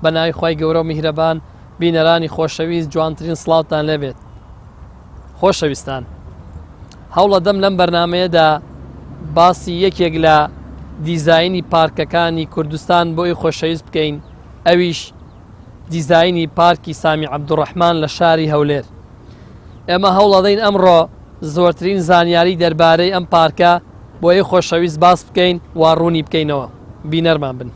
بەناوی خی گەورە و میهرەبان بینەرانی خۆشەویست جوانترین سڵاوتان لێبێت. خۆشەویستان، هەوڵە دەم لەم بەرنمەیەدا باسی یەکێک لە دیزاینی پارکەکانی کوردستان بۆی خۆشەویست بکەین، ئەویش دیزاینی پارکی سامی عەبدوڕەحمان لە شاری هەولێر. ئێمە هەوڵەدەین ئەمڕۆ زۆرترین زانیاری دەربارەی ئەم پارکە بۆی خۆشەویست باس بکەین و ڕوونی بکەینەوە. بینەرمان بن.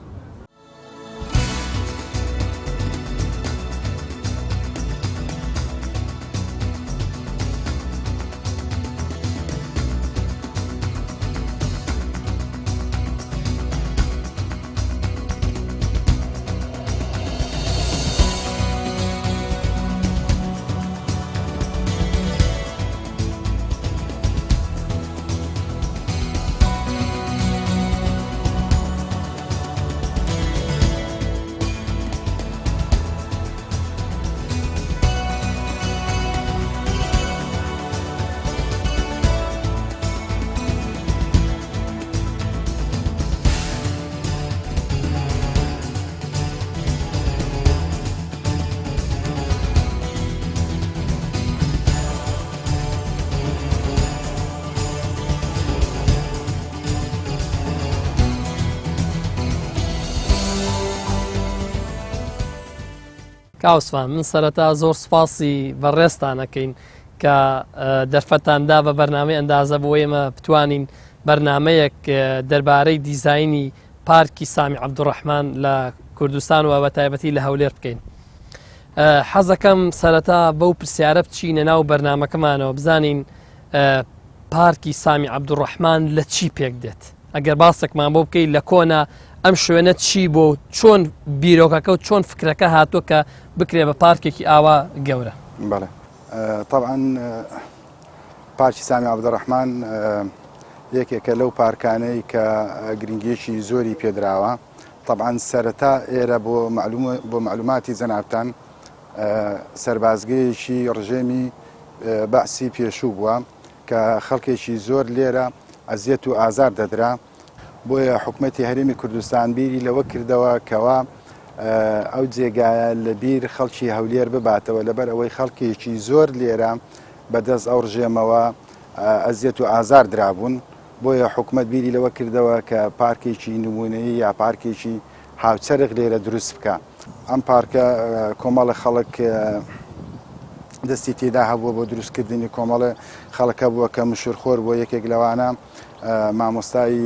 کاوسفان، من سەرەتا زۆر سوپاسی بەڕێستانەکەین کە دەرفەتاندا بە بەرنامەی ئەندازە بۆ ئێمە بتوانین بەرنمەیەک دەربارەی دیزاینی پارکی سامی عەبدوڕەحمان لە کوردستان و بە تایبەتی لە هەولێر بکەین. حەزەکەم سەرەتا بەو پرسیارە بچینە ناو بەرنمەکەمانەوە بزانین پارکی سامی عەبدوڕەحمان لە چی پێک دێت. ئەگەر باسێکمان بۆ بکەیت لە کۆنا ئەم شوێنە چی بۆ چۆن بیرۆکەکە و چۆن فکرەکە هاتووە کە بکرێ بە پارکێکی ئاوا گەورە. بەڵێ، طبعا پارکی سامی عەبدوڕەحمان یەکێکە لەو پارکانەی کە گرنگیەکی زۆری پێدراوە. طبعا سەرەتا ئێرە بۆ معلوماتی جەنابتان سەربازگەیەکی ڕژێمی بەعسی پێشوو بووە کە خەڵکێکی زۆر لێرە ئەزیەت و ئازار دەدرا. بۆیە حکومەتی هەرێمی کوردستان بیری لەوە کردەوە کەوا ئەو جێگایە لە بیر خەڵکی هەولێر بباتەوە، لەبەر ئەوەی خەڵکێکی زۆر لێرە بەدەست ئەو ڕژێمەوە ئەزیەت و ئازار درابوون. بۆیە حکومەت بیری لەوە کردەوە کە پارکێکی نمونەیی یا پارکێکی هاوچەرخ لێرە دروست بکە. ئەم پارکە کۆمەڵە خەڵک دەستی تێدا هەبووە بۆ دروستکردنی کۆمەڵە خەڵکە بووە کە مشورخۆر بۆ یەکێک لەوانە مامۆستای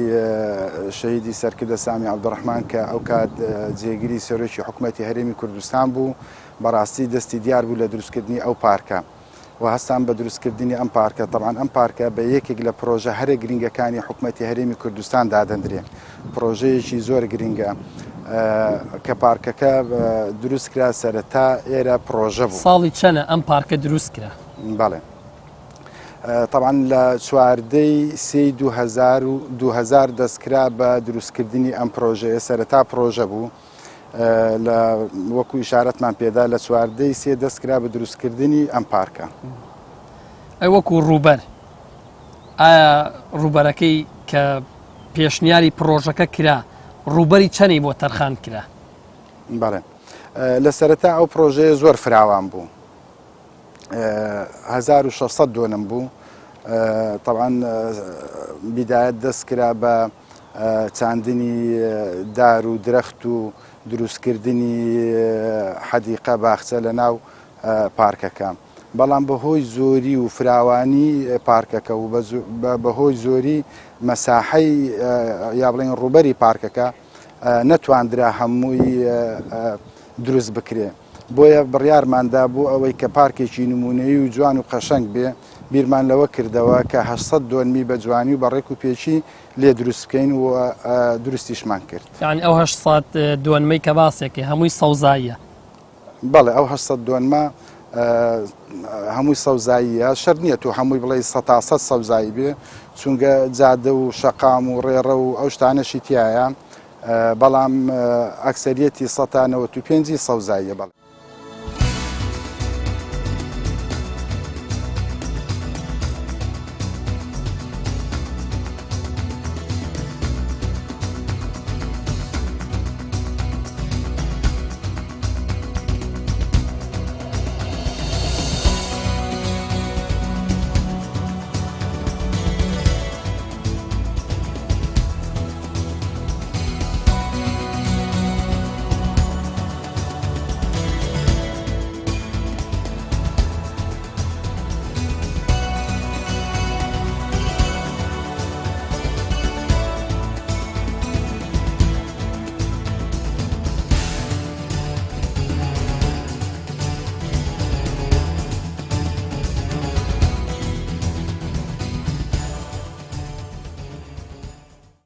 شەهیدی سەرکردە سامی عەبدوڕەحمان کە ئەو کات جێگیری سەرۆکی حکومەتی هەرێمی کوردستان بوو، بەڕاستی دەستی دیار بوو لە دروستکردنی ئەو پارکە و هەستان بە دروستکردنی ئەم پارکە. طبعا ئەم پارکە بە یەکێک لە پرۆژە هەرە گرنگەکانی حکومەتی هەرێمی کوردستان دادەندرێن. پرۆژەیەکی زۆر گرنگە کە پارکەکە دروست کرا سەرەتا ئێرە پرۆژە بوو. ساڵی چەنە ئەم پارکە دروست کرا؟ بەڵێ، طبعا لە چواردەی سێی 2000 دەستکرا بە دروستکردنی ئەم پرۆژەیە. سەرەتا پرۆژە بوو لە وەکو ئیشارەتمان پێدا لە چواردەی سێ دەستکرا بە دروستکردنی ئەم پارکە. ئەی وەکو ڕووبەر، ئایا ڕووبەرەکەی کە پێشنیاری پرۆژەکە کرا ڕووبەری چەنی بۆ تەرخان کرا؟ بەڵێ، لە سەرەتا ئەو پرۆژەیە زۆر فراوان بوو، 1600 دۆنم بوو. طبعا بیدایەت دەستکرا بە چاندنی دار و درەخت و دروستکردنی حەدیقە باخچە لە ناو پارکەکە. بەڵام بەهۆی زۆری و فراوانی پارکەکە و بەهۆی زۆری مەساحەی یا بڵێن ڕووبەری پارکەکە نەتواندرا هەمووی دروست بکرێ. بۆیە بڕیارماندا بوو ئەوەی کە پارکێکی نمونەیی و جوان و قەشەنگ بێ. بیرمان لەوە کردەوە کە 800 دۆنمی بە جوانی و بەڕێک و پێچی لێ دروست بکەین و دروستیشمان کرد. یعنی ئەو 800 دۆنمەی کە باسێکی هەمووی سەوزاییە؟ بەڵێ، ئەو 800 دۆنمە هەمووی سەوزاییە. شەر نییە تو هەمووی بڵێ 100 سەوزایی بێ، چونکە جادە و شەقام و ڕێڕە و ئەو شتانەشی تایە، بەڵام ئەکسەریەتی 95 سەوزاییە. بەڵێ.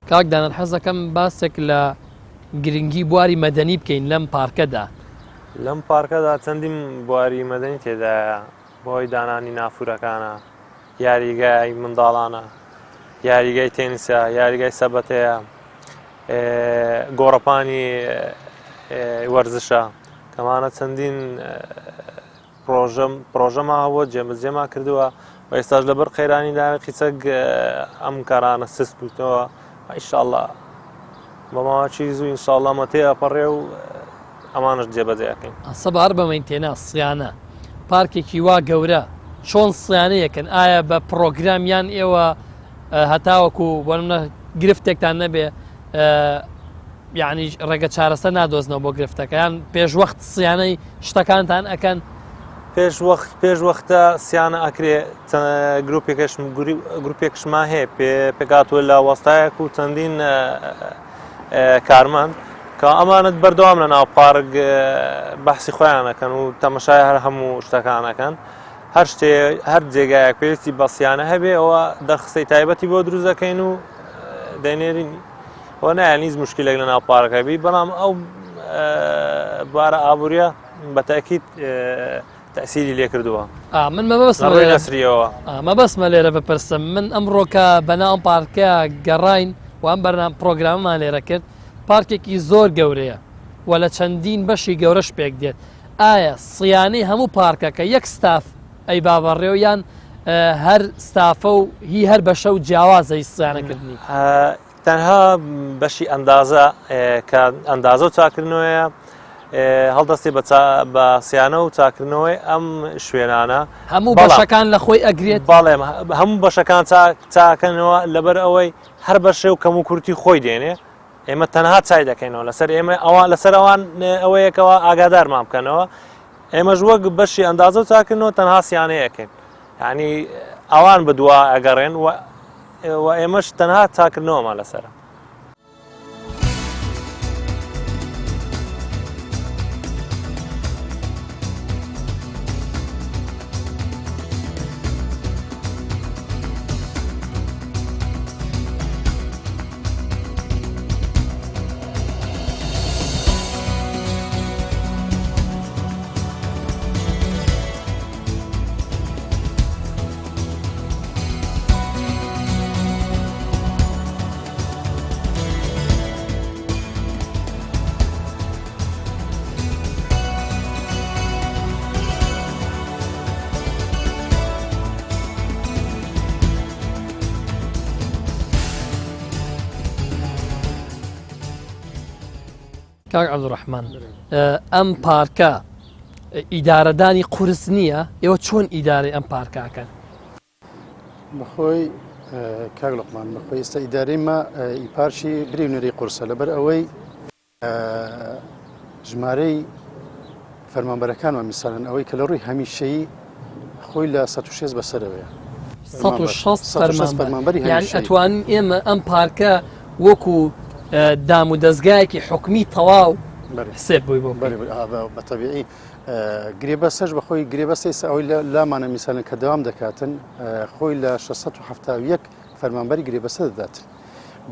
کاک دانان حەز دەکەم باسێک لە گرنگی بواری مەدەنی بکەین لەم پارکەدا. لەم پارکەدا چەندین بواری مەدەنی تێدایە بۆی دانانی نافورەکانە، یاریگای منداڵانە، یاریگای تێنیسە، یاریگای سەبەتەیە، گۆڕەپانی وەرزشە کەمانە چەندین پرۆژەما هەوە جێمەجێما کردووە و ئێستاش لەبەر قەیرانیدا قیچەک ئەم کارانە سست بوویتەوە ئینشاءڵڵا بەماوەکی زوو ئینشاءڵڵا مەتێ ئەپەڕێ و ئەمانش جێبەجێەکەین. سەبار بەمەین تێنا سیانە پارکێکی وا گەورە چۆن سیانەیەکەن ئایا بە پرۆگرامیان ئێوە هەتاوەکو بۆنمە گرفتێکتان نەبێ یعنی ڕێگە چارەسەر نادۆزنەوە بۆ گرفتەکەیان پێشوەخت سیانەی شتەکانتان ئەکەن پێش وەختە سیانە ئەکرێ گروپێکشما هەیە پێکاتوە لە وەستایەک و چەندین کارمەند کە ئەمانت بەردەوام لە ناو پارک بەحسی خۆیانەکەن و تەمەشای هەر هەموو شتەکانەکەن هەر جێگایەک پێویستی بە سیانە هەبێ ئەوە دەرخستەی تایبەتی بۆ دروست دەکەین و دەینێرینی ئەوە نایانیز مشکلێک لە ناو پارەکەبی بەڵام ئەو بارە ئابوووریە بەتاکیید تەسیری لێ کردووە. من مەبەسمە لێرە بپرسم من ئەمڕۆکە بەناو پارکە گەڕاین و ئەم بەرنامە پرۆگراممان لێرە کرد پارکێکی زۆر گەورەیە و لە چەندین بەشی گەورەش پێک دێت. ئایا سیانەی هەموو پارکەکە یەک ستاف ئەی بابەڕێویان هەر ستافە و هی هەر بەشە و جیاوازەی سیانەکردنی؟ تەنها بەشی ئەندازە کە ئەندازە و چاکردنەوەیە هەڵدەستی بە سیانە و چاکردنەوەی ئەم شوێنانە هەموو بەشەکان لە خۆی ئەگرێت. باڵێ هەموو بەشەکان چاکەنەوە لەبەر ئەوەی هەر بەشێ و کەم و کورتی خۆی دێنێ ئێمە تەنها چای دەکەینەوە لەسەر ئێمە ئەوان لەسەر ئەوان ئەوەیەکەوە ئاگادارمان بکەنەوە ئێمەش وەک بەشی ئەندازە و چاکردنەوە تەنها سیانەیەکەین یعنی ئەوان بەدووا ئەگەڕێن و ئێمەش تەنها چاکردنەوەمان لەسەرە. کاک عەبدوڕەحمان ئەم پارکە ئیدارەدانی قورس نییە ئێوە چۆن ئیدارەی ئەم پارکاکەن؟ بەخۆی کاک لوقمان بەخۆی ئێستا ئیدارەی ما ئیپارشی بری نوێری قورسە لەبەر ئەوەی ژمارەی فەرمانبەرەکانەوە میساڵەن ئەوەی کە لە ڕووی هەمیشەیی خۆی لە 106 بەسەرەوەیە 106 فەرمانبەری یعنی ئەتوانین ئێمە ئەم پارکە وەکو دام و دەستگایەکی حکومی تەواو حسێب بووی بۆ بەتەبیعی گرێبەسەش بەخۆی گرێبەسەی ئەوەی لامانە میساڵن کە دەوام دەکاتن خۆی لە 671 فەرمانبەری گرێبەسە دەداتن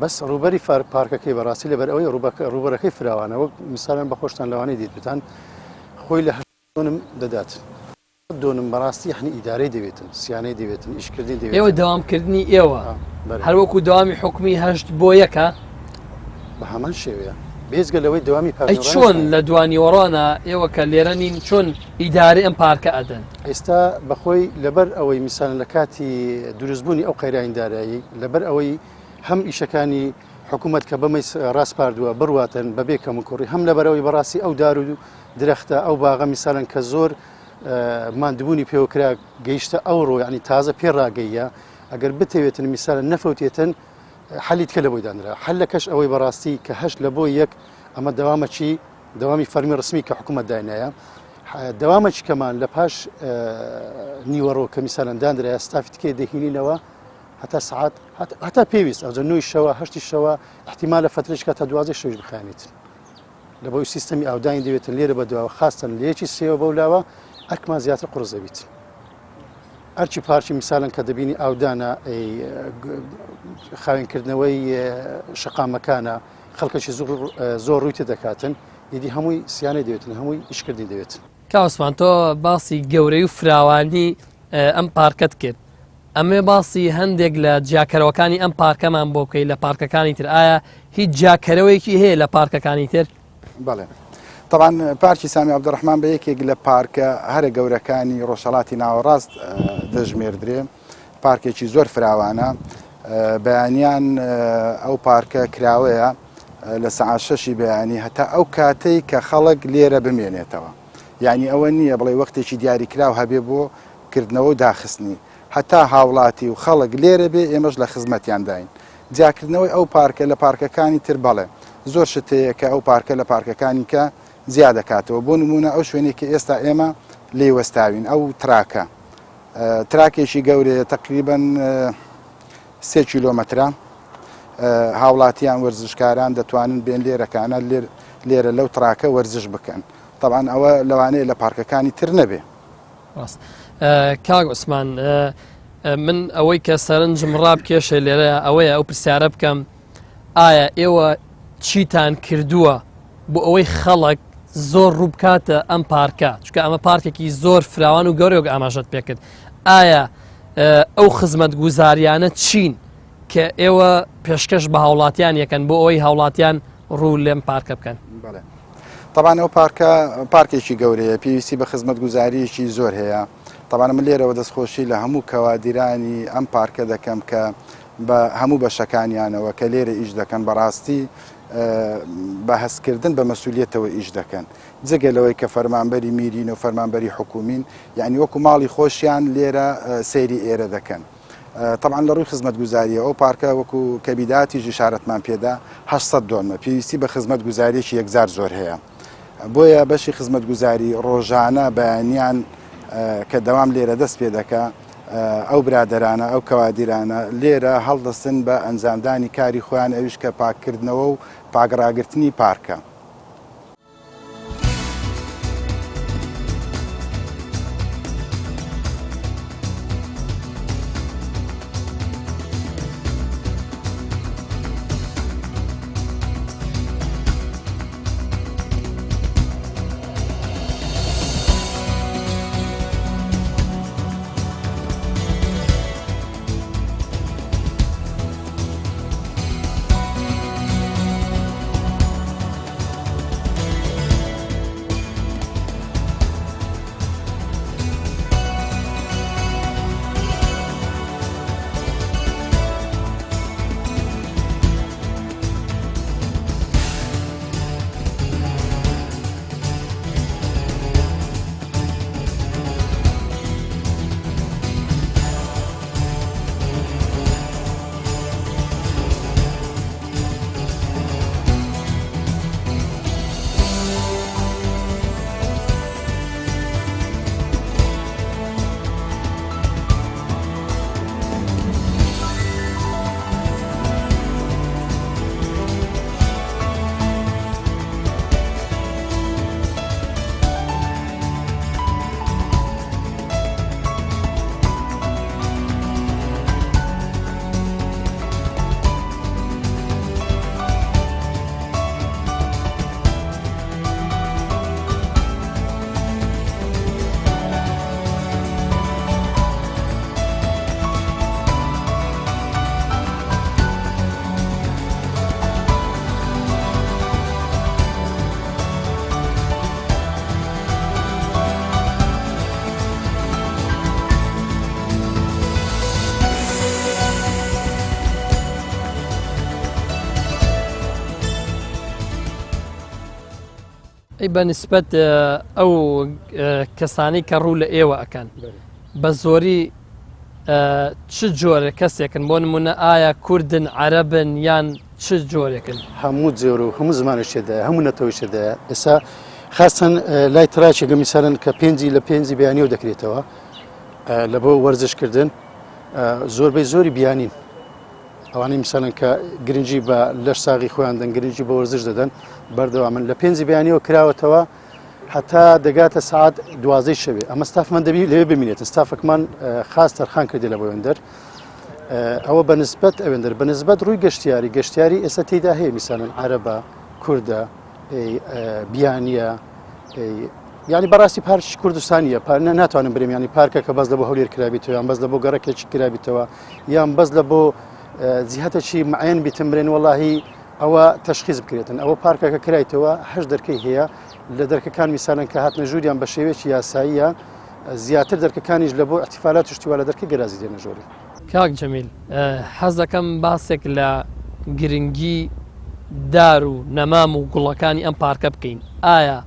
بەس ڕوبەری پارکەکەی بەڕاستی لەبەر ئەوەی ڕوبەرەکەی فراوانە وەک میساڵن بە خۆشتان لەوانەی دیت بتان خۆی لە دۆنم دەداتن دۆنم بەڕاستی یعنی ئیدارەی دەوێتن سیانەی دەوێتن ئیشکردنی دەوێت ئێوە داوامکردنی ئێوە هەروەکو داوامی حکومی هەشت بۆ یەکە بە هەمان شێوەیە بێزگە لەوەی داوامی ئەی چۆن لە دوانی وەڕانە ئێوە کە لێرە نین چۆن ئیدارە ئەم پارکە ئەدەن ئێستا بەخۆی لەبەر ئەوەی میسان لە کاتی دروستبوونی ئەو قەیراندارایی لەبەر ئەوەی هەم ئیشەکانی حکوومەت کە بەمەی ڕاستپاردووە بڕواتن بەبێ کەم و کوڕی هەم لەبەرەوەی بەڕاستی ئەو دار و درەختە ئەو باغە میساڵن کە زۆر ماندبوونی پێوەکرا گەیشتە ئەوڕۆ ینی تازە پێڕاگەیە ئەگەر بتەوێتن میساڵە نەفەوتێتن حەلیت کە لە بۆی دانرا حل لەکەش ئەوەی بەڕاستی کە هەشت لە بۆ یەک ئەمە دەوامەچی دەوامی فەرمی ڕسمی کە حکوومەت داینایە دەوامەچی کەمان لە پاش نیوەڕۆ کە میساڵەن دانرایە ستافی تکێ دەهینینەوە هەتا سعات هەتا پێویست ئەوجە 9 شەوە 8 شەوە احتیمالە فترێک کە تا 12 شەوش بخانیتن لە بۆی سیستەمی ئاودانی دەوێتن لێرە بەدواوە خاستن لێکی سێوە بەولاوە ئەرکمان زیاتر قڕزەبیت ئەرچی پارکی میساڵن کە دەبینی ئاودانە خاوێنکردنەوەی شقامەکانە خەڵکەشی زۆر ڕووی دەکاتن ئیدی هەمووی سیانەی دەوێتن هەمووی ئیشکردی دەوێت. کاوسمان تۆ باسی گەورەی و فراوانی ئەم پارکت کرد ئەمێ باسی هەندێک لە جیاکەرەوەکانی ئەم پارکەمان بۆ بکەی لە پارکەکانی تر ئایا هیچ جیاکەرەوەیەکی هەیە لە پارکەکانی تر؟ بەڵێ طبعا پارکی سامی عەبدوڕەحمان بە یەکێک لە پارکە هەرە گەورەکانی ڕۆژهەڵاتی ناوەڕاست دەژمێردرێ پارکێکی زۆر فراوانە بەیانیان ئەو پارکە کراوەیە لە سەعات 6 بەیانی هەتا ئەو کاتەی کە خەڵک لێرە بمێنێتەوە یعنی ئەوە نییە بڵێ وەختێکی دیاریکراو هەبێ بۆ کردنەوە و داخستنی هەتا هاوڵاتی و خەڵک لێرە بێ ئێمەش لە خزمەتیان داین جیاکردنەوەی ئەو پارکە لە پارکەکانی تر بەڵێ زۆر شتەیە کە ئەو پارکە لە پارکەکانی کە زیاد دەکاتەوە بۆ نمونە ئەو شوێنێک کە ئێستا ئێمە لێ وەستاوین ئەو تراکە تراکێکی گەورەیە تقریباً 3 کیلۆمەترە هاوڵاتیان وەرزشکاران دەتوانن بێن لێرەکانە لێرە لەو تراکە وەرزش بکەن طبعا ئەوە لەوانەیە لە پارکەکانی تر نەبێ. کاک عوسمان من ئەوەی کە سەرنجم ڕابکێشە لێرە ئەوەیە ئەو پرسیارە بکەم ئایا ئێوە چیتان کردووە بۆ ئەوەی خەڵک زۆر ڕووبکاتە ئەم پارکە چکە ئەمە پارکێکی زۆر فراوان و گەورەوە ئاماژەت پێکرد ئایا ئەو خزمەت گوزاریانە چین کە ئێوە پێشکەش بە هاوڵاتیان یەکەن بۆ ئەوەی هاوڵاتیان ڕوو لێم پارکە بکەن؟ طبعا ئەو پارکێکی گەورەیە پێویستی بە خزمەت گوزاریەکی زۆر هەیە طبعا من لێرەوە دەستخۆشی لە هەموو کەوادیرانی ئەم پارکە دەکەم کە بە هەموو بەشەکانیانەوە کە لێرە ئیش دەکەن بەڕاستی بە هەستکردن بە مەسئولیەتەوە ئیش دەکەن جگەلەوەی کە فەرمانبەری میرین و فەرمانبەری حکومین یعنی وەکو ماڵی خۆشیان لێرە سەیری ئێرە دەکەن. طبعا لە ڕووی خزمەت گوزاریە ئەو پارکە وەکو کەبیداتی شارەتمان پێدا 800 دۆنمە پێویستی بە خزمەت گوزاریەکی یەکجار زۆر هەیە بۆیە بەشی خزمەت گوزاری ڕۆژانە بەیانیان کە دەوام لێرە دەست پێ دەکا ئەو برادرانە ئەو کەوادیرانە لێرە هەڵدەستن بە ئەنجامدانی کاری خۆیان ئەویش کە پاکردنەوە و پاگڕاگرتنی پارکە. ئەی بەنسبەت ئەو کەسانی کە ڕوو لە ئێوە ئەکەن بە زۆری چ جۆرە کەسێکن بۆ نمونە ئایا کوردن عەرەبن یان چ جۆرێکن؟ هەموو جۆر و هەموو زمانێکێدایە هەموو نەتەوەیشێدایە ئێستا خاستن لای تراچێکە میسالن کە پێنجی لە پێنجی بیانیەوە دەکرێتەوە لە بۆ وەرزشکردن زۆربەی زۆری بیانین ئەوانەی میسالن کە گرنگی بە لەش ساغی خۆیان دەن گرنگی بە وەرزش دەدەن بەردەوامن لە پێنجی بیانیەوە کراوەتەوە هەتا دەگاتە سعات دوازەی شەوێ ئەمە ستافمان دەبی لەوێ بمینێت ستافەکمان خاص تەرخان کردی لە بۆێندەر ئەوە بەنسبەت ئەوێندەر بەنسبەت ڕووی گەشتیاری ئێستا تێدا هەیە میسانن عەرەبە کووردە بیانیە ینی بەڕاستی پارکی کوردستانیە ناتوانم برێم ینی پارکە کە بەس لە بۆ هەولێر کرابیتەوە یان بەس لە بۆ گەڕەکێکی کرابیتەوە یان بەس لە بۆ جیهەتێکی معەن بیتم برێن وەڵاهی ئەوە تەشخیص بکرێتن ئەوە پارکەکە کرایتەوە هەش دەرکەی هەیە لە دەرکەکان میسانن کە هاتنە ژووریان بە شێوەیەکی یاساییە زیاتر دەرکەکانیش لە بۆ احتیفالات شتیوا لە دەرکە گەرازی دێنە ژۆری کاک جەمیل حەز دەکەم باسێک لە گرنگی دار و نەمام و گوڵەکانی ئەم پارکە بکەین ئایا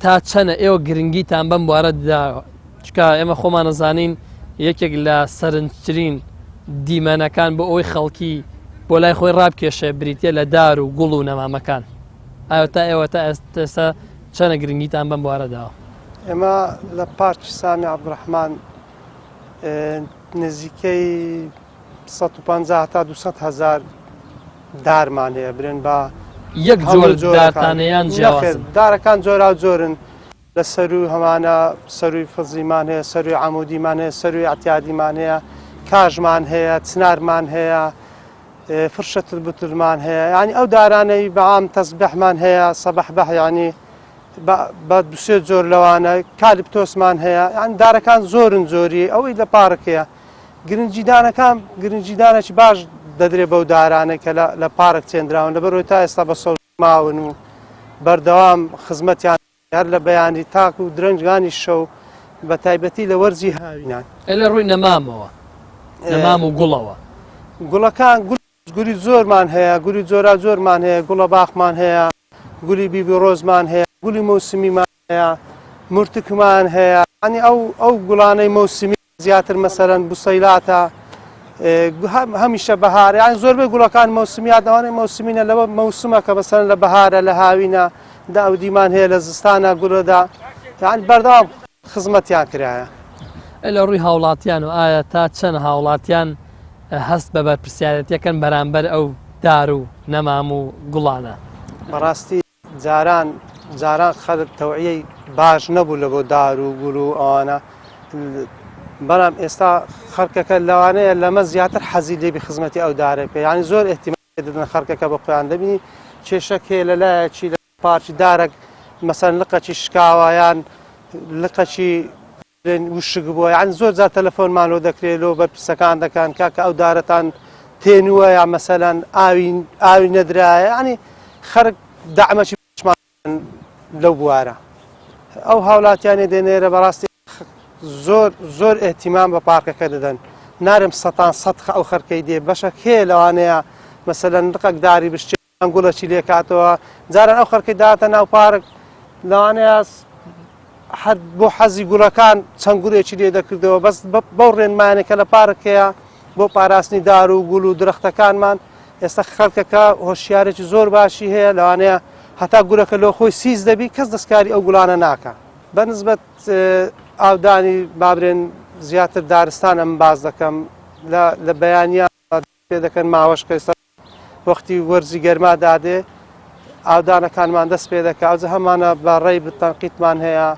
تا چەنە ئێوە گرنگیتان بەم بوارەدا چکە ئێمە خۆمان نەزانین یەکێک لە سەرنجترین دیمەنەکان بۆ ئەوی خەڵکی بۆ لای خۆی ڕابکێشێ بریتە لە دار و گوڵ و نەمامەکان ئایا تا ئێوە تا ئێستا چەنە گرنگیتان بەم بوارەداوە ئێمە لە پارکی سامی عەبدوڕەحمان نزیکەی 150 تا 200,000 دارمان هەیە برێن بە یەک جۆر دارتانەیان جیاوازن دارەکان جۆرا جۆرن لە سەروی هەمانە سەروی فزیمان هەیە سەروی عەمودیمان هەیە سەروی ئەتیادیمان هەیە کاژمان هەیە چنارمان هەیە فرشەت بترمان هەیە ینی ئەو دارانەی بەعام تەسبیحمان هەیە سەبەحبەح ینی بە دوسێ جۆر لەوانە کالیپتۆسمان هەیە یان دارەکان زۆرن زۆری ئەوەی لە پارکەیە گرنجیدانێکی باش دەدرێ بەو دارانە کە لە پارک چێنراون لەبەرەوەی تا ئێستا بە سەوز ماون و بەردەوام خزمەتیان هەر لە بەیانی تاک و درەنجگانی شەو بە تایبەتی لە وەرزی هاوینان لە ڕووی نەمامەوە نەمام و گوڵەوە گوڵەکان گولی زۆرمان هەیە گولی جۆرا جۆرمان هەیە گوڵە باخمان هەیە گولی بیبی ڕۆزمان هەیە گولی مەوسمیمان هەیە مرتکمان هەیە ینی ئەو گوڵانەی مەوسمی زیاتر مەسەرەن بوسەیلاتە هەمیشە بەهار یان زۆربەی گوڵەکان مەوسمیات ئەوانەی مەوسمینە لەوە مەوسمە کە بەسەرەن لە بەهارە لە هاوینە داودیمان هەیە لە زستانە گوڵەدا یان بەردەوام خزمەتیان کرایە لە ڕووی هاوڵاتیان و ئایا تا چەند هاوڵاتیان هەست بە بەرپرسیارەتیەکەن بەرامبەر ئەو دار و نەمام و گوڵانە بەڕاستی جاران خەڵک تەوعیەی باش نەبوو لە بۆ دار و گوڵ و ئەوانە بەڵام ئێستا خەڵکەکە لەوانەیە لەمە زیاتر حەزی لێبی خزمەتی ئەو دارە پێ ینی زۆر احتیمال دەدەن خەڵکەکە بە خۆیان دەبینی کێشەک هەیە لەلایەکی لە پارکی دارێک مەسەن لقەکی شکاوە یان لقەکی وشک بووە یان زۆر جار تەلەفۆنمان لۆ دەکرێت لۆ بەرپرسەکان دەکەن کاکە ئەو دارەتان تێنووە یان مەسەلەن ئاوی نەدرایە ینی خەرک دەعمەکی لەو بوارە ئەو هاوڵاتیانی دێنێرە بەڕاستی زۆر ئێتیمان بە پارکەکە دەدەن نارم سەتان سەدخە ئەو خەرکەی دێ بەشە کێ لەوانەیە مەسەلەن ڕقەک داری بشتیان گوڵەکی لێکاتەوە جاران ئەو خەرکەی داتە ناو پارک لەوانەیە بۆ حەزی گوڵەکان چەند گوڵێکی لێ دەکردەوە بەس بەو ڕێنمانێکە لە پارکەیە بۆ پاراستنی دار و گوڵ و درەختەکانمان ئێستا خەڵکەکە هۆشیارێکی زۆر باشی هەیە لەوانەیە هەتا گوڵەکە لۆ خۆی سیز دەبی کەس دەستکاری ئەو گوڵانە ناکە بەنسبەت ئاودانی بابرێن زیاتر دارستان ئەم باز دەکەم لە بەیانیان پێ دەکەن ماوەشکە ئێستا وەختی وەرزی گەرما دادێ ئاودانەکانمان دەست پێ دەکە ئەوجە هەمانە بە ڕێی بتەنقیتمان هەیە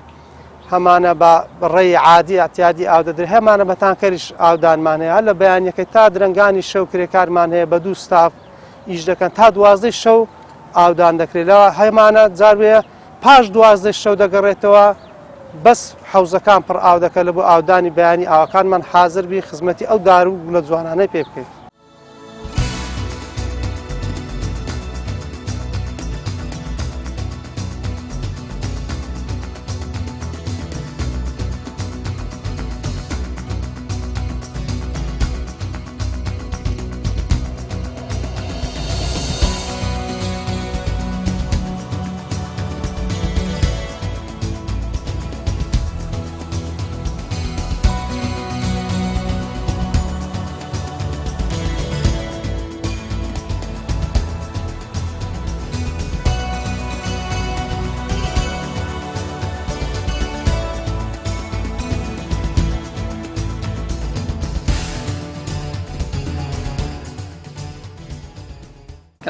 هەمانە بە ڕێی عادی ئەتیادی ئاو دەدرێت هەمانە بە تانکەریش ئاودانمان هەیە لە بەیانیەکەی تا درەنگانی شەو کرێکارمان هەیە بە 2 ستاف ئیش دەکەن تا 12 شەو ئاودان دەکرێت لەوە هەمانە جاروێ پاش 12 شەو دەگەڕێتەوە بەس حوزەکان پڕ ئاو دەکە لە بۆ ئاودانی بەیانی ئاوەکانمان حازر بی خزمەتی ئەو دار و لە جوانانەی پێ بکەیت.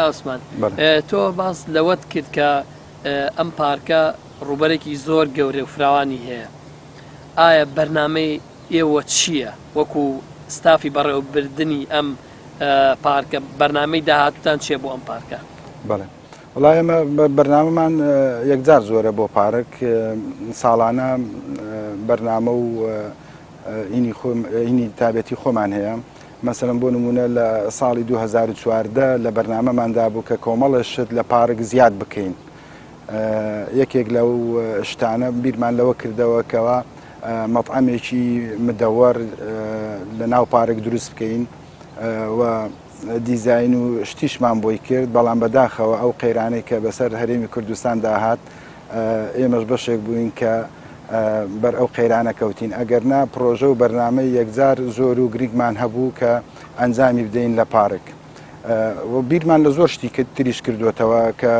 کاوسمان تۆ باس لەوەت کرد کە ئەم پارکە ڕوبەرێکی زۆر گەورە و فراوانی هەیە ئایا بەرنامەی ئێوە چییە وەکو ستافی بەڕێوەبردننی ئەم پارکە بەرنامەی داهاتوتان چیە بۆ ئەم پارکە؟ بەڵێ وڵای ئەمە بەرنامەمان یەکجار زۆرە بۆ پارک ساڵانە بەرنامە و ئینی تابەتی خۆمان هەیە مەسەڵەن بۆ نمونە لە ساڵی 2014 لە بەرنامەماندا بوو کە کۆمەڵە شت لە پارک زیاد بکەین یەکێک لەو شتانە بیرمان لەوە کردەوەکەوە مەطعەمێکی مدەوەر لە ناو پارک دروست بکەین و دیزاین و شتیشمان بۆی کرد بەڵام بەداخەوە ئەو قەیرانەی کە بەسەر هەرێمی کوردستان داهات ئێمەش بەشێک بووین کە بەر ئەو قەیرانە کەوتین ئەگەرنا پرۆژە و بەرنامەی یەکجار زۆر و گریگمان هەبوو کە ئەنجامی بدەین لە پارک بیرمان لە زۆر شتی تریش کردوێتەوە کە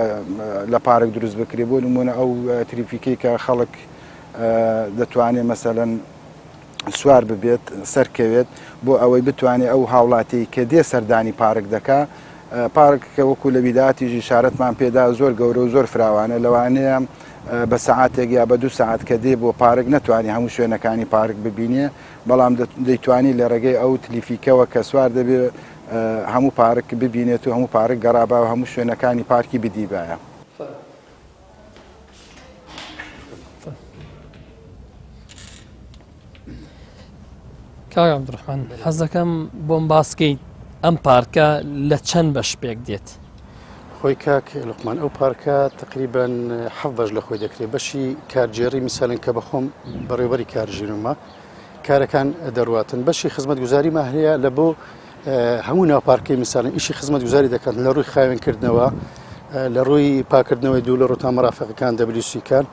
لە پارک دروست بکرێ بۆ نمونە ئەو تریفیکەی کە خەڵک دەتوانێت مەسەلەن سوار ببێت سەرکەوێت بۆ ئەوەی بتوانێت ئەو هاوڵاتی کە دێ سەردانی پارک دەکا پارک کە وەکو لە بیداتیژی شارەتمان پێدا زۆر گەورە و زۆر فراوانە لەوانەیە بە سەعاتێک یا بە 2 ساعت کە دێ بۆ پارک نەتوانانی هەموو شوێنەکانی پارک ببینێ بەڵام دەیتوانی لە ڕێگەی ئەو تلیفیکەوە کە سوار دەبێت هەموو پارک ببینێت و هەموو پارک گەڕابا و هەموو شوێنەکانی پارکی بدیبایە. کاک عەبدوڕەحمان حەز دەکەم بۆم باسکەیت ئەم پارکە لە چەند بەش پێک دێت؟ خۆی کاک لوقمان ئەو پارکە تقریبان 7 بەش لە خۆی دەکرێت بەشی کارجێڕی میسالن کە بەخۆم بەڕێوەبەری کارژینمە کارەکان دەڕواتن بەشی خزمەتگوزاریمان هەیە لە بۆ هەموو ناوپارکەی میسالن ئیشی خزمەتگوزاری دەکەن لە ڕووی خاوێنکردنەوە لە ڕووی پاکردنەوەی دوو لە ڕۆتان مەرافەقەکان WC-کان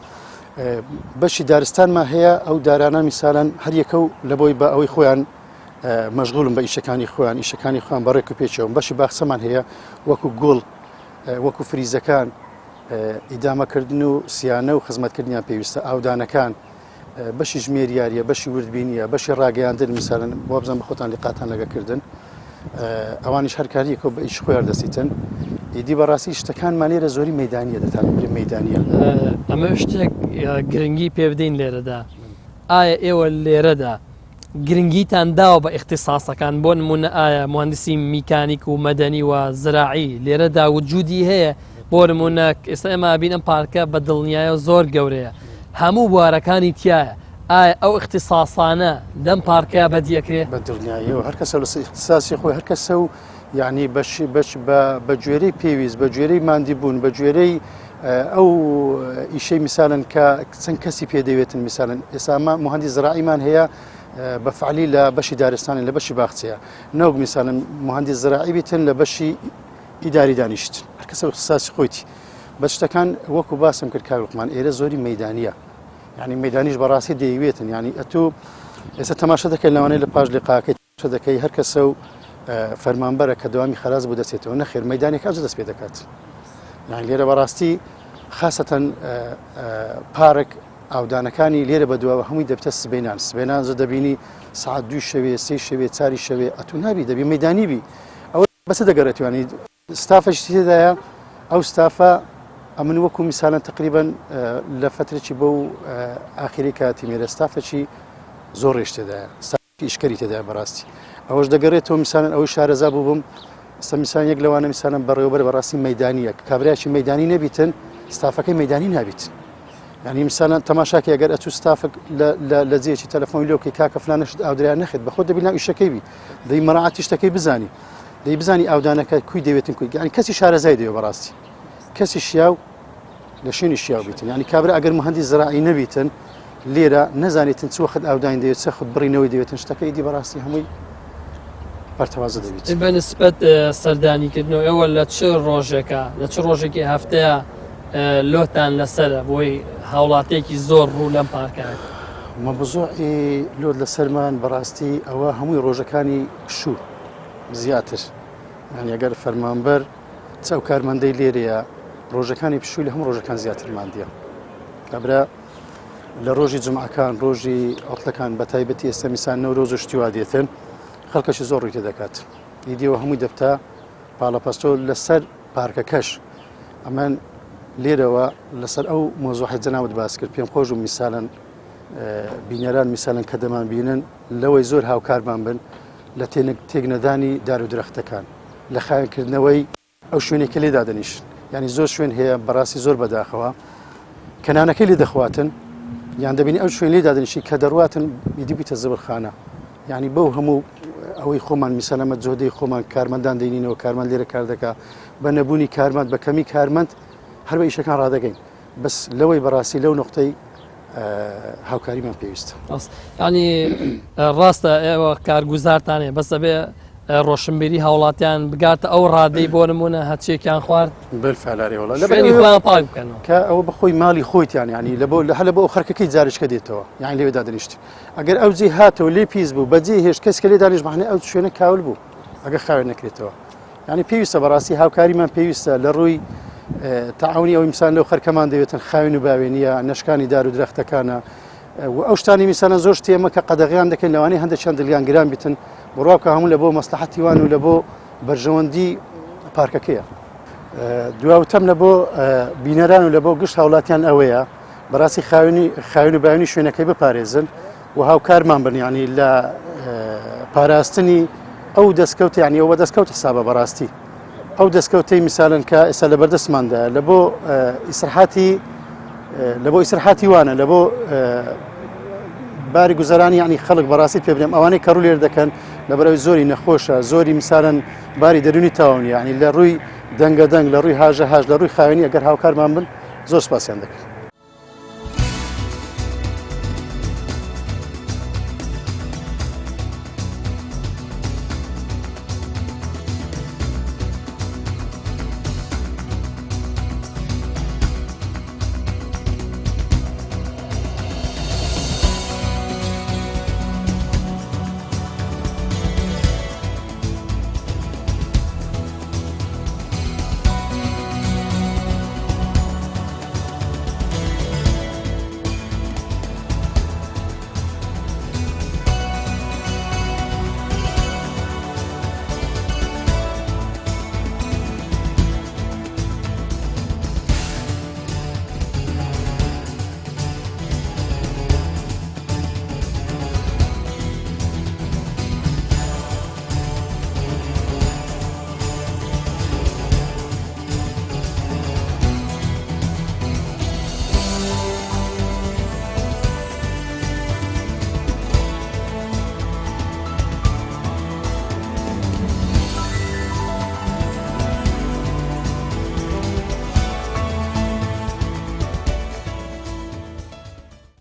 بەشی دارستانمان هەیە ئەو دارانە میسالن هەر یەکە و لە بۆی بە ئەوەی خۆیان مەشغوڵم بە ئیشەکانی خۆیان ئیشەکانی خۆیان بەڕێک و پێچەوە بەشی باخچەمان هەیە وەکو گوڵ وەکو فریزەکان ئیدامەکردن و سیانە و خزمەتکردنیان پێویستە ئاودانەکان بەشی ژمێریاریە بەشی وردبینیە بەشی ڕاگەیاندن میسالن بۆ بزان بە خۆتان لیقاتان لەگەکردن ئەوانیش هەرکاریەکە بە ئیش خۆیان دەستیتن ئیدی بەڕاستی شتەکانمان لێرە زۆری مەیدانیە دەتان برێ مەیدانیە ئەمە شتێک گرنگی پێ بدەین لێرەدا ئایا ئێوە لێرەدا گرنگیتان داوە بە اختصاسەکان بۆ نمونە ئایا مهندسی میکانیک و مەدەنی و زراعی لێرەدا وجودی هەیە بۆ نمونە ئێستا ئێمە بین ئەم پارکە بە دڵنیایە زۆر گەورەیە هەموو بوارەکانی تایە ئایا ئەو اختصاسانە دەم پارکە بەدیەکرێ بە دڵنیاییەوە هەر کەسە لە اختصاسی خۆی هەر کەسە و یعنی بەش بە گوێرەی پێویست بە گوێرەی ماندی بوون بە گوێرەی ئەو ئیشەی میسالن کە چەند کەسی پێدەوێتن میسالن ئێساما مهندی زراعیمان هەیە بە فعلی لە بەشی دارستانی لە بەشی باخچەیە نەوەک میسالن مهندی زراعی بیتن لە بەشی ئیداری دانیشتن هەر کەسە اختصاسی خۆیتی بە شتەکان وەکو باسم کرد کاک لوقمان ئێرە زۆری مەیدانیە یعنی مەیدانیش بەڕاستی دەیەوێتن ینی ئەتوو ئێستا تەماشا دەکەین لەوانەیە لە پاش لقاکەی تەماشا دەکەی هەر کەسە و فەرمانبەرە کە دەوامی خەراز بوو دەچێتەوە نەخێر مەیدانێک ئەوجە دەست پێ دەکات یعنی لێرە بەڕاستی خاستەن پارک ئاودانەکانی لێرە بەدووە هەمووی دەبتە سبێنان زۆر دەبینی سعات 2 شەوێ 3 شەوێ 4 شەوێ ئەتو نابی دەبی مەیدانی بی ئەوە بەسە دەگەڕێتوانی ستافەشی تێدایە ئەو ستافە ئەمن وەکو میسالن تقریبا لە فترێکی بۆ ئاخری کاتی مێرە ستافەکی زۆر ڕێژ تێدایە ستافی ئیشکەری تێدایە بەڕاستی ئەوەش دەگەڕێتەوە میسالن ئەوەی شارەزا بوو بووم ئێستا میسان یەک لەوانە میسالن بەڕێوەبەر بەڕاستی مەیدانیە کابراایکی مەیدانی نەبیتن ستافەکەی مەیدانی نابیت ینی میسالن تەماشاکە ئەگەر ئەچوو ستافک لە جێکی تەلەفۆنی لۆکەی کاکە فلانەشت ئاودریان نەخێت بەخۆ دەبی ناو ئیشەکەی بی دەی مەراعاتی شتەکەی بزانی دەی بزانی ئاودانەکە کوی دەوێتن کوی ینی کەسی شارەزای دەوێت بەڕاستی کەسی شیاو لە شوێنی شیاو بیتن ینی کابرا ئەگەر مهندی زراعی نەبیتن لێرە نەزانێتن چ وەخت ئاودان دەوێت چ خودت بڕینەوەی دەوێتن شتەکەی دی بەڕاستی هەمووی پەرتەوازە دەبیت بەنسبەت سەردانیکردنەوە ئێوە لە چ ڕۆژێکە لە چ ڕۆژێکی هەفتەیە لۆتان لەسەرە بۆی هاوڵاتێکی زۆر ڕوو لەم پارکە مەبزۆعی لۆت لەسەرمان بەڕاستی ئەوە هەمووی ڕۆژەکانی شوو زیاتر یعنی ئەگەر فەرمانبەر چاو کارمەندەی لێرەیە ڕۆژەکانی پشووی لە هەموو ڕۆژەکان زیاترماندیە کابرا لە ڕۆژی جمعەکان ڕۆژی ئۆتلەکان بە تایبەتی ئێستا میسان نەو ڕۆژ شتیوا دێتن خەڵکەشی زۆر ڕووی تێدەکات ئیدیەوە هەمووی دەبتە پاڵەپەستۆ لەسەر پارکەکەش ئەمەن لێرەوە لەسەر ئەو مۆزوعی جەنابەت باس کرد پێم خۆش و میسالەن بینەران میسالەن کە دەمان بینن لەوەی زۆر هاوکارمان بن لە تێکنەدانی دار و درەختەکان لە خاوێنکردنەوەی ئەو شوێنێکە لێ دادەنیشن ینی زۆر شوێن هەیە بەڕاستی زۆر بەداخەوە کەنانەکەی لێ دەخواتن یان دەبینی ئەو شوێن لێ دادەنیشی کە دەڕواتن بیدی بیتە زبرخانە ینی بەو هەموو ئەوەی خۆمان میسەلەمە جۆدەی خۆمان کارمەندان دەینینەوە کارمان لێرە کار دەکا بە نەبوونی کارمەند بە کەمی کارمەند هەر بە ئیشەکان ڕادەگەین بەس لەوەی بەڕاستی لەو نقطەی هاوکاریمان پێویستە ینی ڕاستە ئێوە کارگوزارتانێ بەسە بێ ڕۆشنبیری هاوڵاتیان بگاتە ئەو ڕادەی بۆ نمونە هەچێکیان خوارد بەفالارێوەڵ پاک بکەنەوە کە ئەوە بەخۆی ماڵی خۆیتیان ینی لە بۆ خەرکەکەی جارشکە دێتەوە یان لێوێ دادەنیشت ئەگەر ئەو جێ هاتەوە لێ پیس بوو بەجێ هێش کەس کە لێ دانیش بەحنێ ئەو شوێنە کاول بوو ئەگەر خاوێن نەکرێتەوە ینی پێویستە بەڕاستی هاوکاریمان پێویستە لە ڕووی تەعاونی ئەو میسان لەو خەرکەمان دەوێتن خاوێن و باوێنیە نەشکانی دار و درەختەکانە ئەو شتانی میسانە زۆر شتێمە کە قەدەغیان دەکەن لەوانەیە هەندێکیان دڵیان گران بیتن بڕواکە هەموو لە بۆ مەسلحەتی وان و لە بۆ بەرژەوەندی پارکەکەیە دواوتەم لە بۆ بینەران و لە بۆ گشت هاوڵاتیان ئەوەیە بەڕاستی خاوێن و باوێنی شوێنەکەی بپارێزن و هاوکارمان بن ینی لە پاراستنی ئەو دەستکەوت ینی ئەوە دەستکەوت حسابە بەڕاستی ئەو دەستکەوتەی میسالن کە ئێستا لە بەردەستماندا لە بۆ ئیسرحاتی وانە لە بۆ باری گوزارانی ینی خەڵک بەڕاستی پێ بڵێم ئەوانەی کە ڕوو لێر دەکەن لەبەرەوەی زۆری نەخۆشە زۆری میسالن باری دەرونی تاوانی ینی لە ڕووی دەنگەدەنگ لە ڕووی هاژە هاژ لە ڕووی خاوێنی ئەگەر هاوکارمان بن زۆر سپاسیان دەکەن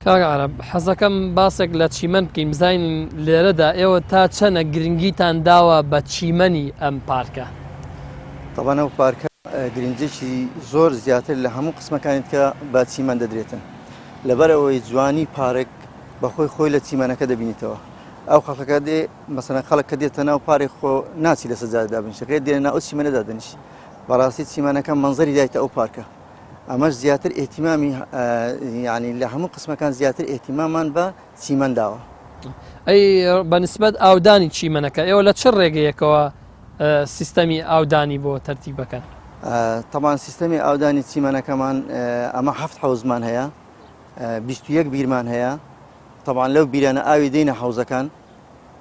کاگعرب حەزەکەم باسێک لە چیمەن بکەین بزانین لێرەدا ئێوە تا چەنە گرنگیتان داوە بە چیمەنی ئەم پارکە طبعا ئەو پارکە گرنگجێکی زۆر زیاتر لە هەموو قسمەکانیت کە بە چیمەن دەدرێتن لەبەر ئەوەی جوانی پارک بەخۆی خۆی لە چیمەنەکە دەبینیتەوە ئەو خەڵکەکە دێ مەسەڵەن خەڵک کە دێتە ناو پارێک خۆ ناچی لە سەجادەدا بنشەکەی دێنە ئەو چیمەنەدا دەنیشت بەڕاستی چیمەنەکە مەنزەری دایتە ئەو پارکە ئەمەش زیاتر ئێتیمامی ینی لە هەموو قسمەکان زیاتر ئێتیمامان بە چیمەن داوە ئەی بەنسبەت ئاودانی چیمەنەکە ئێوە لە چ ڕێگەیەکەوە سیستەمی ئاودانی بۆ تەرتیبەکەن طبعا سیستەمی ئاودانی چیمەنەکەمان ئەمە 7 حەوزمان هەیە 21 بیرمان هەیە طبعا لەو بیرانە ئاوی دێنە حەوزەکان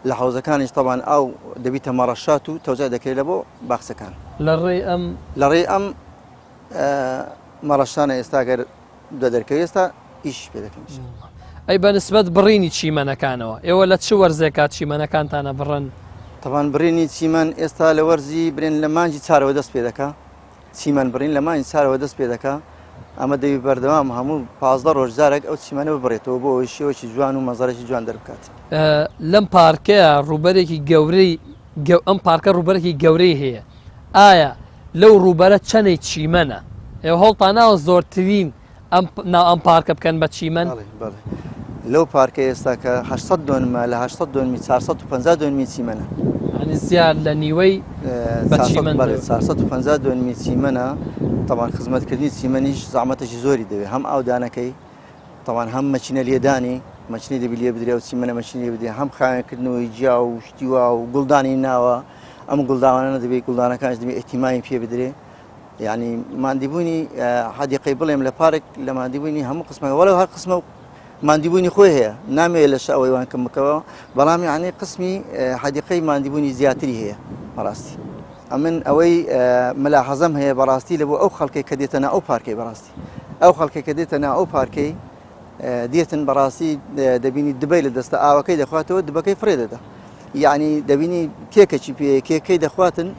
لە حەوزەکانیش طبعا ئاو دەبیتە مەڕەشات و تەوزای دەکرێت لە بۆ باخسەکان لە ڕێی ئەم مەڕەشانە ئێستاگەر دەدەرکەوێت ئێستا ئیش پێ دەکەین ئەی بەنسبەت بڕینی چیمەنەکانەوە ئێوە لە چ وەرزێکات چیمەنەکانتانە بڕن طبعا بڕینی چیمەن ئێستا لە وەرزی برێن لە مانجی چارەوە دەست پێ دەکا چیمەن بڕین لە مانجی چارەوە دەست پێ دەکا ئەمە دەوی بەردەوام هەموو 15 ڕۆژجارێک ئەو چیمەنە ببڕێتەوە بۆ ئەوی شێوەی جوان و مەزارێکی جوان دەربکات لەم پارکەیە ڕوبەرێکی گەورەی ئەم پارکە ڕوبەرێکی گەورەی هەیە ئایا لەو ڕوبەرە چەندی چیمەنە ئێوە هەڵتاناوە زۆرترین ئەم پارکە بکەن بە چیمەن لەو پارکە ئێستا کە 800 دۆنمە لە 800 دۆنمی 450 دۆنمی چیمەنە زیاد لە نیوەی 450 دۆنمی چیمەنە طبعا خزمەتکردنی چیمەنیش زەحمەتێکی زۆری دەوێت هەم ئاودانەکەی طبعا هەم مەچینە لێدانی مەچنی دەبی لێ بدرێ و چیمەنە مەچنی لێ بدرێ هەم خاوێنکردنەوەی جیا و شتیوا و گوڵدانی ناوە ئەم گوڵداوانە دەبێت گوڵدانەکانش دەبێت ئەحتیمامی پێ بدرێ یعنی مادیبوونی حدیقی بڵێم لە پارێک لە مادیبوونی هەموو قسمەکە وەڵە هەر قسمە مادیبوونی خۆی هەیە نامەوێت لە ئەوەیوان کەمەکەەوە بەڵام یعنی قسمی حدیقەی مادیبوونی زیاتری هەیە بەڕاستی ئەمن ئەوەی ملاحەزەم هەیە بەڕاستی لە بۆ ئەو خەڵکی کە دێتەنا ئەو پارکەی بەڕاستی ئەو خەڵکی کە دێتەنا ئەو پارکەی دێتن بەڕاستی دەبینی دبی لە دەستە ئاوەکەی دەخواتەوە دبەکەی فرێ دەدا یعنی دەبینی کێکەکی پێ کێکەکەی دەخواتن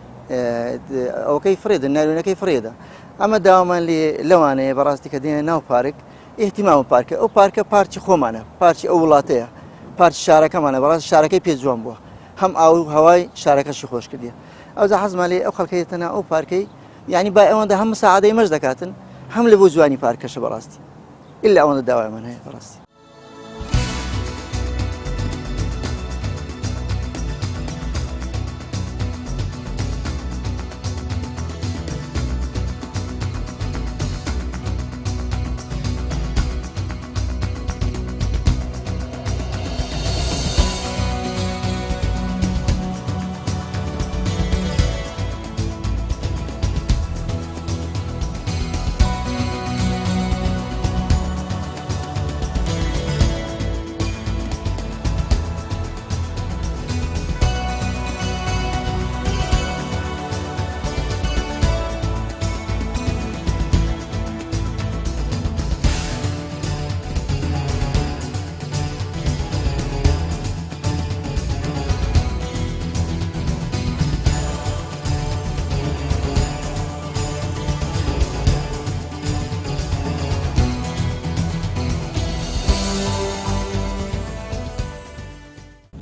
ئەوکەی فرێدن ناوێنەکەی فرێدا ئەمە داوامان لێ لەوانەیە بەڕاستی کە دێنە ناو پارک ئێحتیمام پارکە ئەو پارکە پارچی خۆمانە پارچی ئەو وڵاتەیە پارچی شارەکەمانە بەڕاستی شارەکەی پێ جوان بووە هەم ئاو هەوای شارەکەشی خۆش کردیە ئەوجا حەزمان لێ ئەو خەڵکەیەتەنا ئەو پارکەی یعنی با ئەوەندە هەم سەعادەی مەش دەکاتن هەم لە بۆ جوانی پارکەشە بەڕاستی ئللا ئەوەندە داوایمان هەیە بەڕاستی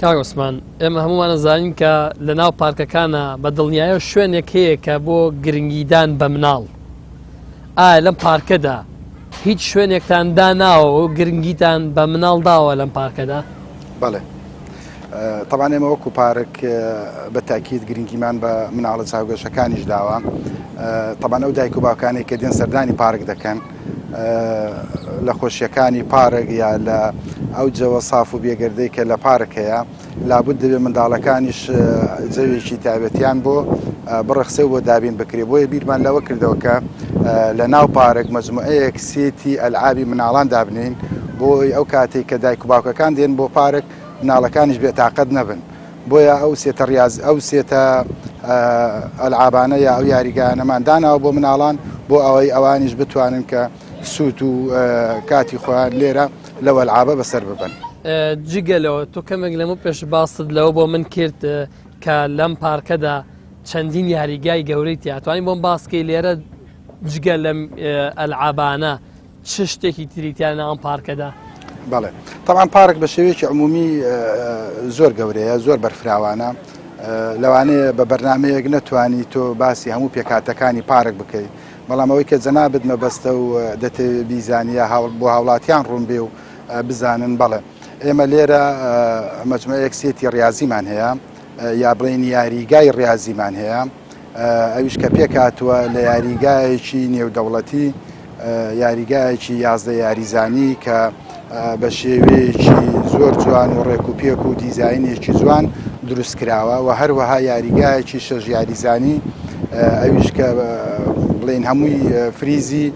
کاک عوسمان ئێمە هەمووانە زانین کە لە ناو پارکەکانە بە دڵنیایە شوێنێک هەیە کە بۆ گرنگیدان بە مناڵ ئایا لەم پارکەدا هیچ شوێنێکتان داناوە و گرنگیتان بە مناڵ داوە لەم پارکەدا؟ بەڵێ طبعا ئێمە وەکو پارک بە تاکید گرنگیمان بە مناڵە چاوگەشەکانیش داوە طبعا ئەو دایک و باوکانی کە دێن سەردانی پارک دەکەن لە خۆشیەکانی پارک یا لە ئەو جەوە ساف و بێگەردەی کە لە پارک هەیە لابد دەبێت منداڵەکانیش جەوێکی تایبەتیان بۆ بڕەخسە بۆ دابین بکرێ بۆیە بیرمان لەوە کردەوە کە لە ناو پارک مەجموعەیەک سێتی ئەلعابی مناڵان دابنین بۆی ئەو کاتێک کە دایک و باوکەکان دێن بۆ پارک مناڵەکانیش بێتاقەت نەبن بۆیە ئەو سێتە ڕاز ئەو سێتە ئەلعابانە یا ئەو یاریگانەمان داناوە بۆ مناڵان بۆ ئەوەی ئەوانیش بتوانن کە سووت و کاتی خۆیان لێرە لەوە ئەلعابە بەسەر ببن. جگەلەوە تۆ کەمێک لەمە پێش باست لەوە بۆ من کرد کە لەم پارکەدا چەندین یاریگای گەورەی تیاتوانین بۆم باسکەی لێرە جگە لەم ئەلعابانە چ شتێکی تریتیانە ئەم پارکەدا؟ بەڵێ طبعا پارک بە شێوەیەکی عمومی زۆر گەورەیە زۆر بەرفراوانە لەوانەیە بە بەرنمەیەک نەتوانی تۆ باسی هەموو پێکاتەکانی پارک بکەیت بەڵام ئەوەی کە جەنابەت مەبەستە و دەتێ بیزانیە بۆ هاوڵاتیان ڕوون بێ و بزانن بەڵێ ئێمە لێرە مەجموعەیەک سێتی ڕاضیمان هەیە یا بڵێن یاریگای ڕاضیمان هەیە ئەویش کە پێکاتوە لە یاریگایەکی نێودەوڵەتی یاریگایەکی 11 یاریزانی کە بە شێوەیەکی زۆر جوان و ڕێک و پێک و دیزاینێکی جوان دروست کراوە و هەروەها یاریگایەکی 6 یاریزانی ئەویش کە بڵێن هەمووی فریزی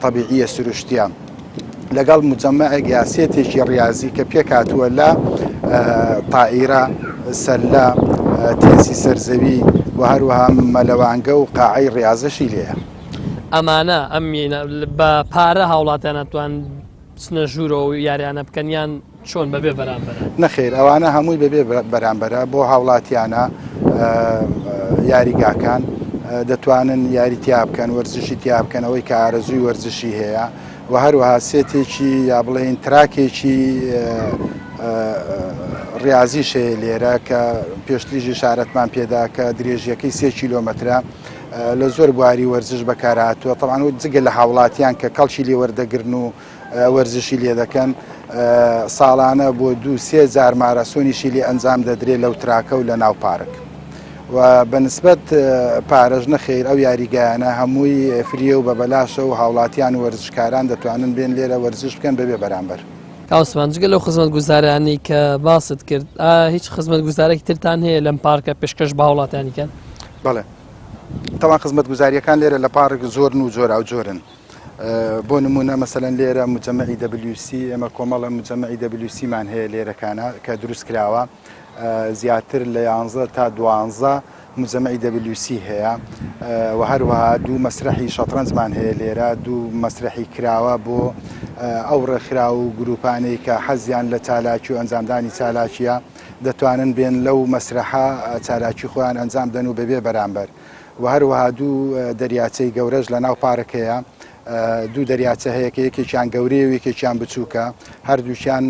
طبیعیە سروشتیان لەگەڵ مجەمەعێک یا سێتێکی ڕاضی کە پێکاتووە لە تائیرە سەلە تێنسی سەرزەوی و هەروەها مەلەوانگە و قاعەی ڕاضەشی لێیە ئەمانە ئەم بە پارە هاوڵاتیان ناتوان چنە ژوورەوە و یاریانە بکەنیان چۆن بەبێ بەرامبەرە؟ نەخێر ئەوانە هەمووی بەبێ بەرامبەرە بۆ هاوڵاتیانە یاریگاکان دەتوانن یاریتیا بکەن وەرزشی تیا بکەنەوەی کە ئارەزووی وەرزشی هەیە و هەروەها سێتێکی یا بڵێن تراکێکی ڕاضیشەیە لێرە کە پێشتریژی شارەتمان پێدا کە درێژیەکەی 3 کیلۆمەترە لە زۆر بواری وەرزش بەکارهاتووە طبعاً و جگە لە هاوڵاتیان کە کەڵکی لێ وەردەگرن و وەرزشی لێ دەکەن ساڵانە بۆ 2-3 جار مارەسۆنیشی لێ ئەنجام دەدرێت لەو تراکە و لە ناو پارک و بەنسبەت پارەژ نەخێر ئەو یاریگایانە هەمووی فریە و بە بەلاشە و هاوڵاتیان و وەرزشکاران دەتوانن بێن لێرە وەرزش بکەن بەبێ بەرامبەر. کاوسمان جگە لەو خزمەت گوزارانی کە باست کرد هیچ خزمەت گوزارێکی ترتان هەیە لەم پارکە پێشکەش بە هاوڵاتیانیکەن؟ بەڵێ تەوان خزمەت گوزاریەکان لێرە لە پارک زۆرن و جۆرا و جۆرن. بۆ نمونە مەسەلەن لێرە مجەمەعی WC ئێمە کۆمەڵە مجەمەعی WCمان هەیە لێرەکانە کە دروست کراوە زیاتر لە 11 تا 12 مجەمەعی WC هەیە و هەروەها دوو مەسرحی شەترەنجمان هەیە لێرە دوو مەسرحی کراوە بۆ ئەو ڕێکخرا و گروپانەی کە حەزیان لە چالاکی و ئەنجامدانی چالاکیە دەتوانن بێن لەو مەسرحە چالاکی خۆیان ئەنجام دەن و بەبێ بەرامبەر و هەروەها دوو دەریاچەی گەورەش لە ناو پارەکەیە دوو دەریاچە هەیە کە یەکێکیان گەورەیە و یەکێکیان بچووکە هەردووچیان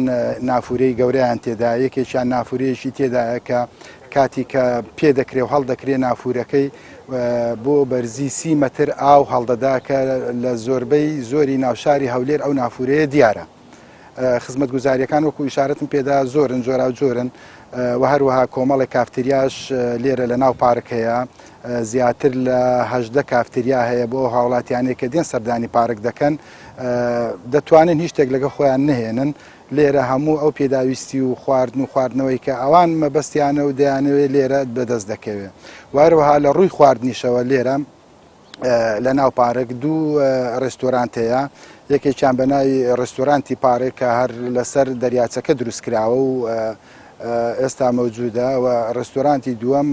نافورەی گەورەیان تێدا یەکێکیان نافورەیەکی تێدایە کە کاتی کە پێ دەکرێ و هەڵدەکرێ نافورەکەی بۆ بەرزی 30 مەتر ئاو هەڵدەدا کە لە زۆربەی زۆری ناوشاری هەولێر ئەو نافورەیە دیارە. خزمەت گوزاریەکان وەکو ئیشارەتم پێدا زۆرن جۆرا و جۆرن و هەروەها کۆمەڵی کافتریاش لێرە لە ناو پارکەیە زیاتر لە 18 کافتریا هەیە بۆ هاوڵاتیانێک کە دێن سەردانی پارک دەکەن دەتوانن هیچ شتێک لەگە خۆیان نهێنن لێرە هەموو ئەو پێداویستی و خواردن و خواردنەوەی کە ئەوان مەبەستیانە و دەیانەوێت لێرە بەدەست دەکەوێت وهروەها لە ڕووی خواردنیشەوە لێرە لە ناو پارک دوو ڕێستۆرانت هەیە یەکێکیان بە ناوی ڕێستۆرانتی پارێک کە هەر لەسەر دەریاچەکە دروست کراوە و ئێستا مەوجودە و ڕێستۆرانتی دووەم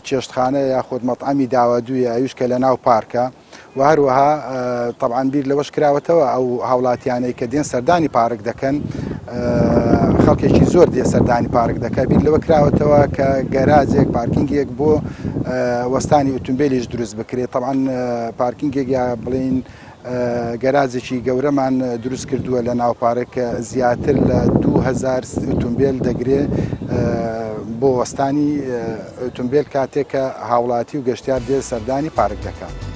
چێشتخانە یاخود مەطعەمی داوادوویە ئەویش کە لە ناو پارکە و هەروەها طبعاً بیر لەوەش کراوەتەوە ئەو هاوڵاتیانەی کە دێن سەردانی پارک دەکەن خەڵکێکی زۆر دێ سەردانی پارک دەکە بیر لەوە کراوەتەوە کە گەراجێک پارکینگێک بۆ وەستانی ئۆتۆمبیلیش دروست بکرێت طبعاً پارکینگێک یا بڵین گەراجێکی گەورەمان دروست کردووە لە ناو پارک زیاتر لە 2000 ئۆتۆمبیل دەگرێت بۆ وەستانی ئۆتۆمبیل کاتێک کە هاوڵاتی و گەشتیار دێ سەردانی پارک دەکات.